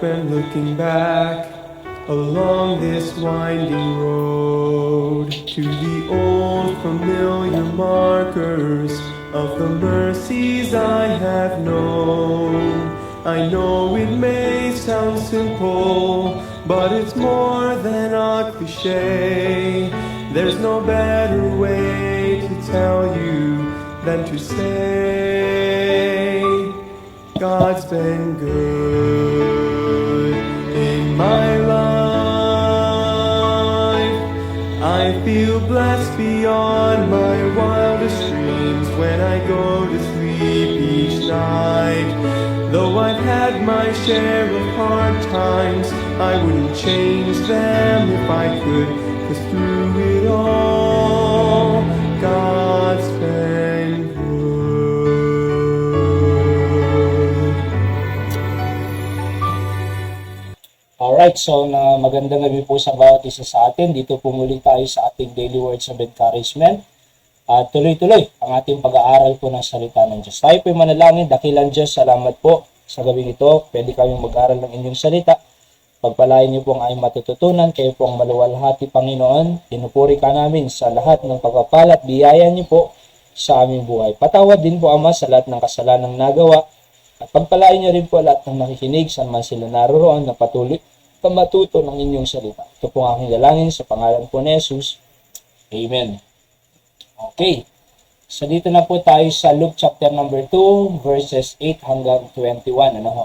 when looking back along this winding road to the old familiar markers of the mercies I have known. I know it may sound simple, but it's more than a cliche. There's no better way to tell you than to say God's been good in my life. I feel blessed beyond my wildest dreams when I go to sleep each night. Though I've had my share of hard times, I wouldn't change them if I could, 'cause through it all, God's been good. Alright, so magandang gabi po sa bawat isa sa atin. Dito po muli tayo sa ating daily words of encouragement. At tuloy-tuloy ang ating pag-aaral po ng salita ng Diyos. Tayo po manalangin, dakilang Diyos, salamat po sa gabing ito. Pwede kayong mag-aaral ng inyong salita. Pagpalain niyo po ang aming matututunan, kayo po ang maluwalhati, Panginoon. Pinupuri ka namin sa lahat ng pagpapala at biyaya niyo po sa aming buhay. Patawad din po, Ama, sa lahat ng kasalanang nagawa. At pagpalain niyo rin po lahat ng nakikinig, saan man sila naroroon, na patuloy na matuto ng inyong salita. Ito po ang aking dalangin sa pangalan po ni Jesus. Amen. Okay. So dito na po tayo sa Luke chapter number 2, verses 8 hanggang 21. Ano ho?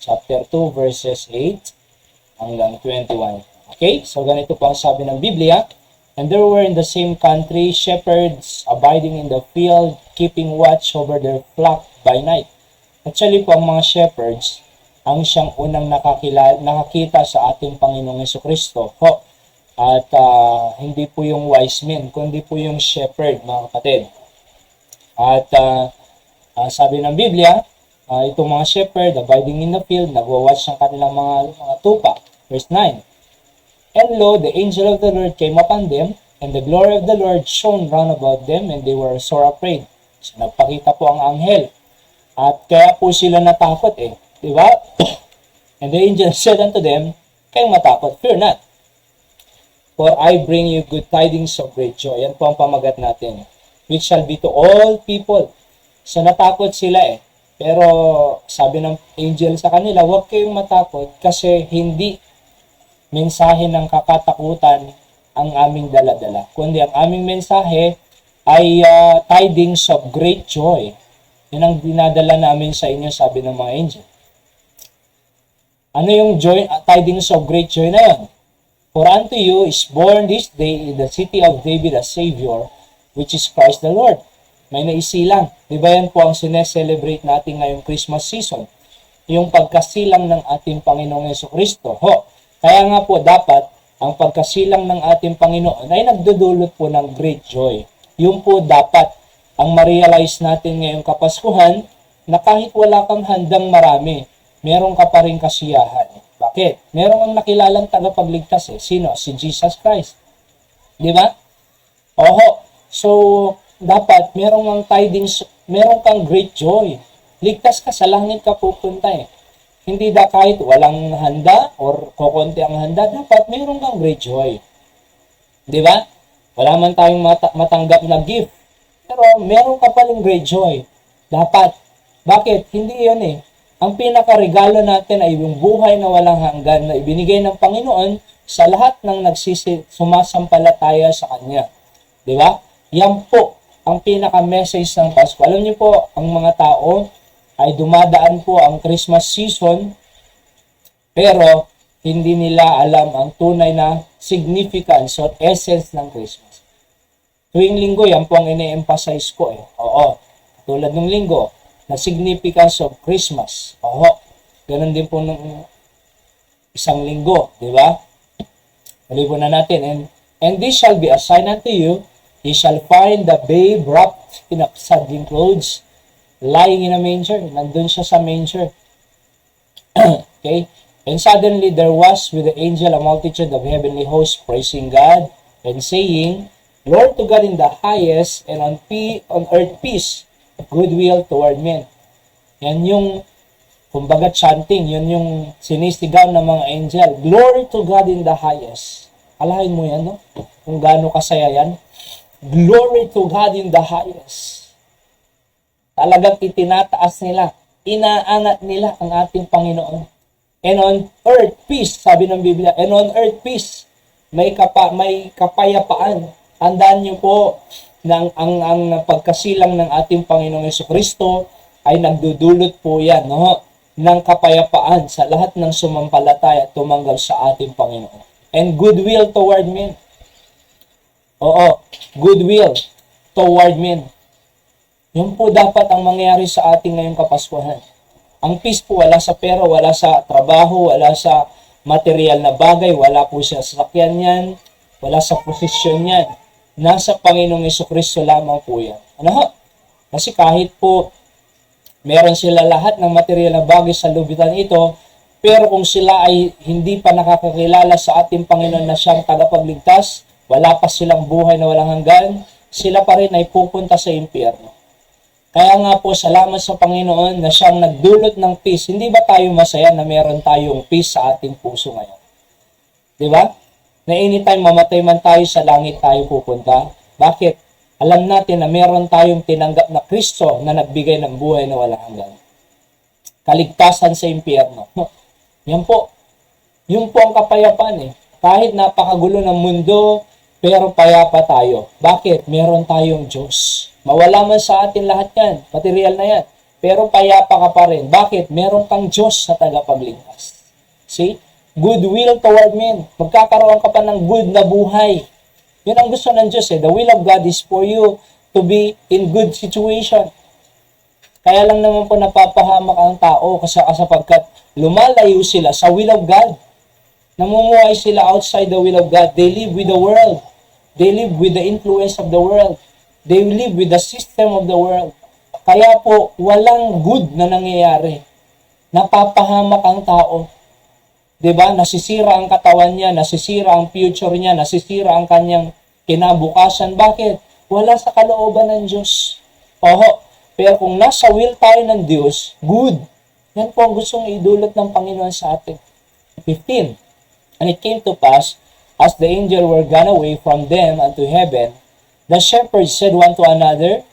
Chapter 2, verses 8 hanggang 21. Okay? So ganito po ang sabi ng Biblia. And there were in the same country shepherds abiding in the field, keeping watch over their flock by night. Actually po ang mga shepherds ang siyang unang nakakita sa ating Panginoong Jesucristo. Ho. At hindi po yung wise men, kundi po yung shepherd, mga kapatid. At sabi ng Biblia, itong mga shepherd abiding in the field, nagwa-watch ng kanilang mga tupa. Verse 9. And lo, the angel of the Lord came upon them, and the glory of the Lord shone round about them, and they were sore afraid. So nagpakita po ang anghel. At kaya po sila natakot Diba? And the angel said unto them, kayong matakot, fear not. For I bring you good tidings of great joy. Yan po ang pamagat natin. Which shall be to all people. So natakot sila Pero sabi ng angel sa kanila, huwag kayong matakot kasi hindi mensahe ng kakatakutan ang aming daladala. Kundi ang aming mensahe ay tidings of great joy. Yan ang dinadala namin sa inyo, sabi ng mga angel. Ano yung joy, tidings of great joy na yan? For unto you is born this day in the city of David a Savior, which is Christ the Lord. May naisilang. Di ba yan po ang sineselebrate natin ngayong Christmas season? Yung pagkasilang ng ating Panginoong Jesucristo. Kaya nga po dapat, ang pagkasilang ng ating Panginoon ay nagdudulot po ng great joy. Yung po dapat ang ma-realize natin ngayong Kapaskuhan na kahit wala kang handang marami, meron ka pa rin kasiyahan. Bakit? Meron ang nakilalang tagapagligtas Sino? Si Jesus Christ. Di ba? So, dapat meron ang tidings, meron kang great joy. Ligtas ka, sa langit ka pupunta Hindi kahit walang handa or kokonti ang handa, dapat meron kang great joy. Di ba? Wala man tayong matanggap na gift. Pero meron ka pa rin great joy. Dapat. Bakit? Hindi yun Ang pinakaregalo natin ay yung buhay na walang hanggan na ibinigay ng Panginoon sa lahat ng sumasampalataya sa Kanya. Di ba? Yan po ang pinaka-message ng Pasko. Alam niyo po, ang mga tao ay dumadaan po ang Christmas season pero hindi nila alam ang tunay na significance or essence ng Christmas. Tuwing linggo, yan po ang ine-emphasize ko Oo, tulad ng linggo, na significance of Christmas. Ganun din po ng isang linggo, di ba? Tuloy po na natin. And this shall be a sign unto you, ye shall find the babe wrapped in swaddling clothes, lying in a manger. Nandun siya sa manger. Okay? And suddenly there was with the angel a multitude of heavenly hosts praising God and saying, Lord to God in the highest, and on earth peace, goodwill toward men. Yan yung Kumbaga chanting, yun yung sinisigaw ng mga angel. Glory to God in the highest. Alahin mo yan, no? Kung gaano kasaya yan. Glory to God in the highest. Talagang itinataas nila, inaangat nila ang ating Panginoon. And on earth, peace, sabi ng Biblia, and on earth, peace. May kapayapaan. Tandaan niyo po na ang pagkasilang ng ating Panginoong Jesucristo ay nagdudulot po yan, no? Ng kapayapaan sa lahat ng sumampalataya at tumanggap sa ating Panginoon. And goodwill toward men. Oo, goodwill toward men. Yun po dapat ang mangyari sa ating ngayong Kapaskuhan. Ang peace po wala sa pera, wala sa trabaho, wala sa material na bagay, wala po sa sasakyan yan, wala sa posisyon yan. Nasa Panginoong Jesucristo lamang po yan. Ano ho? Kasi kahit po meron sila lahat ng material na bagay sa lubitan ito, pero kung sila ay hindi pa nakakakilala sa ating Panginoon na siyang tagapagligtas, wala pa silang buhay na walang hanggan, sila pa rin ay pupunta sa impyerno. Kaya nga po, salamat sa Panginoon na siyang nagdulot ng peace. Hindi ba tayo masaya na meron tayong peace sa ating puso ngayon? Di ba? Na anytime mamatay man tayo, sa langit tayo pupunta. Bakit? Alam natin na meron tayong tinanggap na Kristo na nagbigay ng buhay na walang hanggan. Kaligtasan sa impyerno. Yan po. Yung po ang kapayapaan eh. Kahit napakagulo ng mundo, pero payapa tayo. Bakit? Meron tayong Diyos. Mawala man sa atin lahat yan. Material na yan. Pero payapa ka pa rin. Bakit? Meron kang Diyos na tagapagligtas. See? Goodwill toward men. Magkakaroon ka pa ng good na buhay. Yun ang gusto ng Diyos eh. The will of God is for you to be in good situation. Kaya lang naman po napapahamak ang tao kasi sapagkat lumalayo sila sa will of God. Namumuhay sila outside the will of God. They live with the world. They live with the influence of the world. They live with the system of the world. Kaya po, walang good na nangyayari. Napapahamak ang tao. Diba? Nasisira ang katawan niya, nasisira ang future niya, nasisira ang kanyang kinabukasan. Bakit? Wala sa kalooban ng Diyos. Oho, pero kung nasa will tayo ng Diyos, good. Yan po ang gustong idulot ng Panginoon sa atin. 15. And it came to pass, as the angels were gone away from them unto heaven, the shepherds said one to another,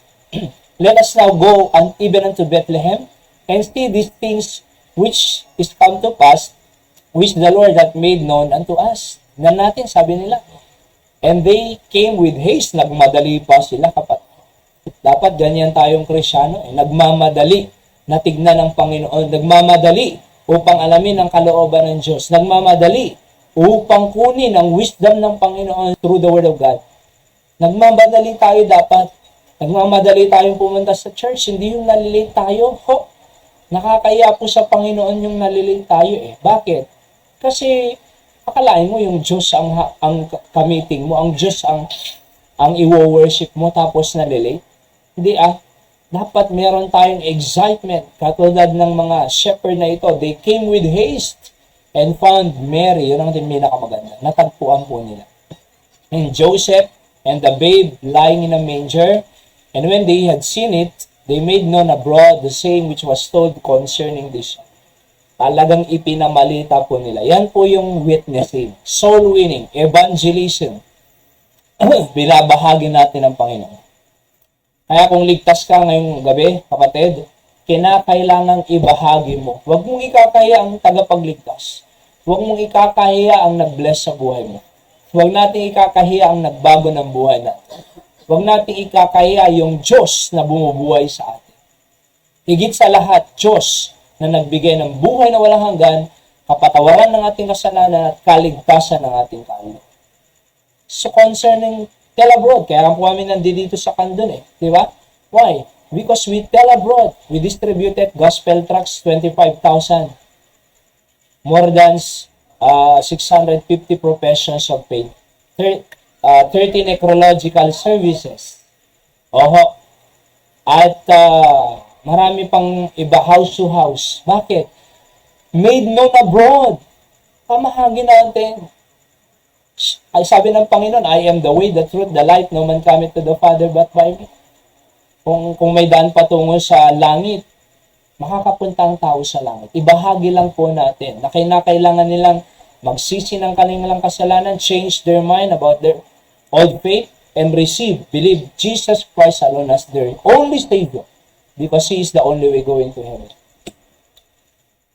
Let us now go even unto Bethlehem, and see these things which is come to pass, which the Lord hath made known unto us. Tingnan natin, sabi nila. And they came with haste. Nagmadali pa sila, kapatid. Dapat ganyan tayong Kristyano. Nagmamadali na tignan ng Panginoon. Nagmamadali upang alamin ang kalooban ng Diyos. Nagmamadali upang kunin ang wisdom ng Panginoon through the Word of God. Nagmamadali tayo dapat. Nagmamadali tayong pumunta sa church. Hindi yung nalilate tayo. Nakakaya po sa Panginoon yung nalilate tayo eh. Bakit? Kasi akalain mo yung Diyos ang kamiting mo, ang Diyos ang i-worship mo tapos nalilate. Hindi dapat meron tayong excitement. Katulad ng mga shepherd na ito, they came with haste and found Mary. Yun ang pinakamaganda. Natagpuan po nila. And Joseph and the babe lying in a manger. And when they had seen it, they made known abroad the saying which was told concerning this. Talagang ipinamalita po nila. Yan po yung witnessing, soul winning, evangelism. Binabahagi natin ng Panginoon. Kaya kung ligtas ka ngayong gabi, kapatid, kinakailangang ibahagi mo. Huwag mong ikakahiya ang tagapagligtas. Huwag mong ikakahiya ang nag-bless sa buhay mo. Huwag natin ikakahiya ang nagbago ng buhay natin. Huwag natin ikakahiya yung Diyos na bumubuhay sa atin. Higit sa lahat, Diyos na nagbigay ng buhay na walang hanggan, kapatawaran ng ating kasalanan at kaligtasan ng ating kaluluwa. So concerning tell abroad, kaya po kami nandito sa Kandun eh. Di ba? Why? Because we tell abroad. We distributed gospel tracts, 25,000. More than 650 professions of faith. 30 necrological services. Oho. At marami pang iba house to house. Bakit? Made known abroad. Pamahagi natin. Ay sabi ng Panginoon, I am the way, the truth, the life. No man cometh to the Father but by me. Kung may daan patungo sa langit, makakapunta ang tao sa langit. Ibahagi lang po natin na kailangan nilang magsisi ng kanilang kasalanan, change their mind about their old faith, and believe Jesus Christ alone as their only Savior, because He is the only way going to heaven.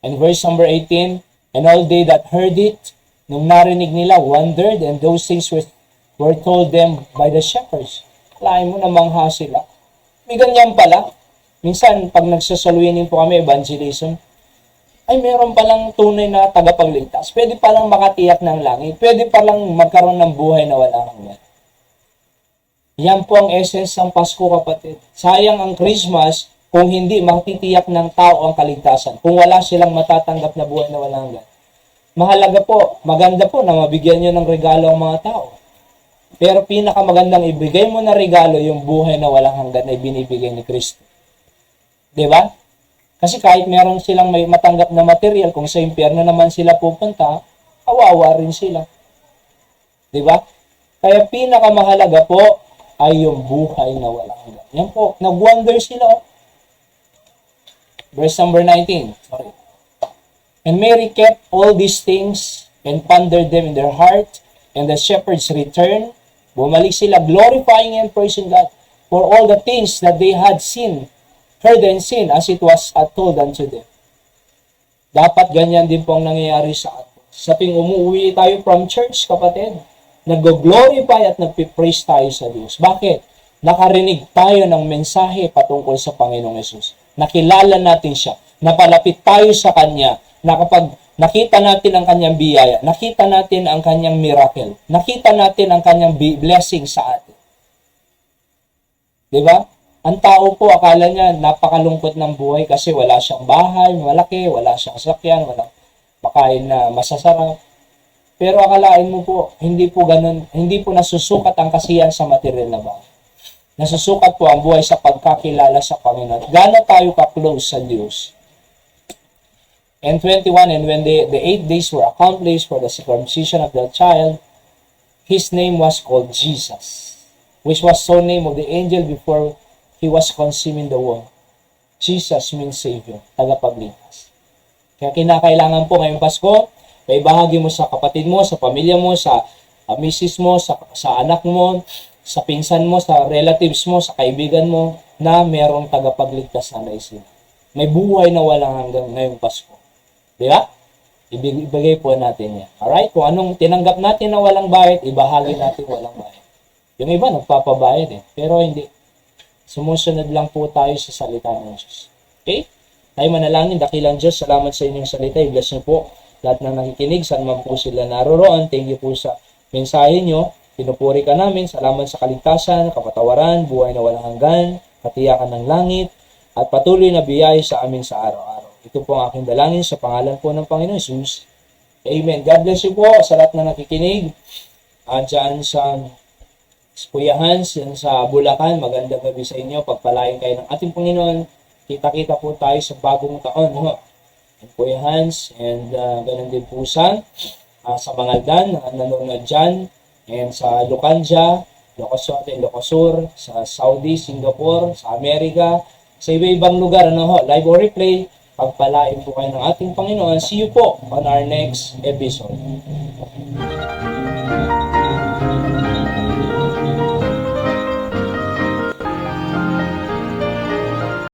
And verse number 18, and all they that heard it, nung narinig nila, wondered, and those things were told them by the shepherds. Lain mo namangha sila. May ganyan pala. Minsan, pag nagsasaluinin po kami, evangelism, ay meron palang tunay na tagapagligtas. Pwede palang makatiyak ng langit. Pwede palang magkaroon ng buhay na wala hanggan. Yan po ang essence ng Pasko, kapatid. Sayang ang Christmas kung hindi matitiyak ng tao ang kaligtasan. Kung wala silang matatanggap na buhay na walang hanggan. Mahalaga po, maganda po na mabigyan nyo ng regalo ang mga tao. Pero pinakamagandang ibigay mo na regalo yung buhay na walang hanggan na binibigay ni Kristo. Diba? Kasi kahit meron silang may matanggap na material, kung sa impyerno naman sila pupunta, kawawa rin sila. Diba? Kaya pinakamahalaga po ay yung buhay na walang hanggan. Yan po, nag-wonder sila. Verse number 19. Sorry. And Mary kept all these things and pondered them in their heart, and the shepherds returned. Bumalik sila, glorifying and praising God for all the things that they had seen, heard and seen, as it was told unto them. Dapat ganyan din po ang nangyayari sa atin. Sa tuwing umuwi tayo from church, kapatid, nag-glorify at nag-praise tayo sa Diyos. Bakit? Nakarinig tayo ng mensahe patungkol sa Panginoong Yesus. Nakilala natin siya. Napalapit tayo sa Kanya. Na kapag nakita natin ang Kanyang biyaya, nakita natin ang Kanyang miracle, nakita natin ang Kanyang blessing sa atin. Diba? Ang tao po, akala niya napakalungkot ng buhay kasi wala siyang bahay, malaki, wala siyang sakyan, walang makain na masasarap. Pero akalain mo po, hindi po ganun, hindi po nasusukat ang kasiyahan sa material na bagay. Nasusukat po ang buhay sa pagkakilala sa Panginoon. Gaano tayo ka-close sa Diyos? And 21, and when the 8 days were accomplished for the circumcision of the child, his name was called Jesus, which was so name of the angel before he was conceived in the womb. Jesus means Savior, tagapagligtas. Kaya kinakailangan po ngayong Pasko, ibahagi mo sa kapatid mo, sa pamilya mo, sa misis mo, sa anak mo, sa pinsan mo, sa relatives mo, sa kaibigan mo, na merong tagapagligtas na naisin. May buhay na walang hanggang ngayong Pasko. Diba? Ibigay po natin yan. Alright? Kung anong tinanggap natin na walang bayad, ibahagi natin walang bayad. Yung iba, nagpapabayad eh. Pero hindi. Sumusunod lang po tayo sa salita ng Diyos. Okay? Tayo manalangin, dakilang Diyos, salamat sa inyong salita. I-bless niyo po lahat ng nakikinig, saan man po sila naroroon. Thank you po sa mensahe nyo. Pinupuri ka namin. Salamat sa kaligtasan, kapatawaran, buhay na walang hanggan, katiyakan ng langit, at patuloy na biyaya sa amin sa araw-araw. Ito po ang aking dalangin sa pangalan po ng Panginoon Jesus. Amen. God bless you po sa lahat na nakikinig. Diyan sa Kuya Hans, yan sa Bulacan, magandang gabi sa inyo. Pagpalain kayo ng ating Panginoon. Kita-kita po tayo sa bagong taon. And Kuya Hans, and ganun din po sa Mangaldan, na nanonood dyan. And sa Lucandia, Ilocosur, sa Saudi, Singapore, sa Amerika, sa iba-ibang lugar, live or replay. Pagpalain po kayo ng ating Panginoon. See you po on our next episode.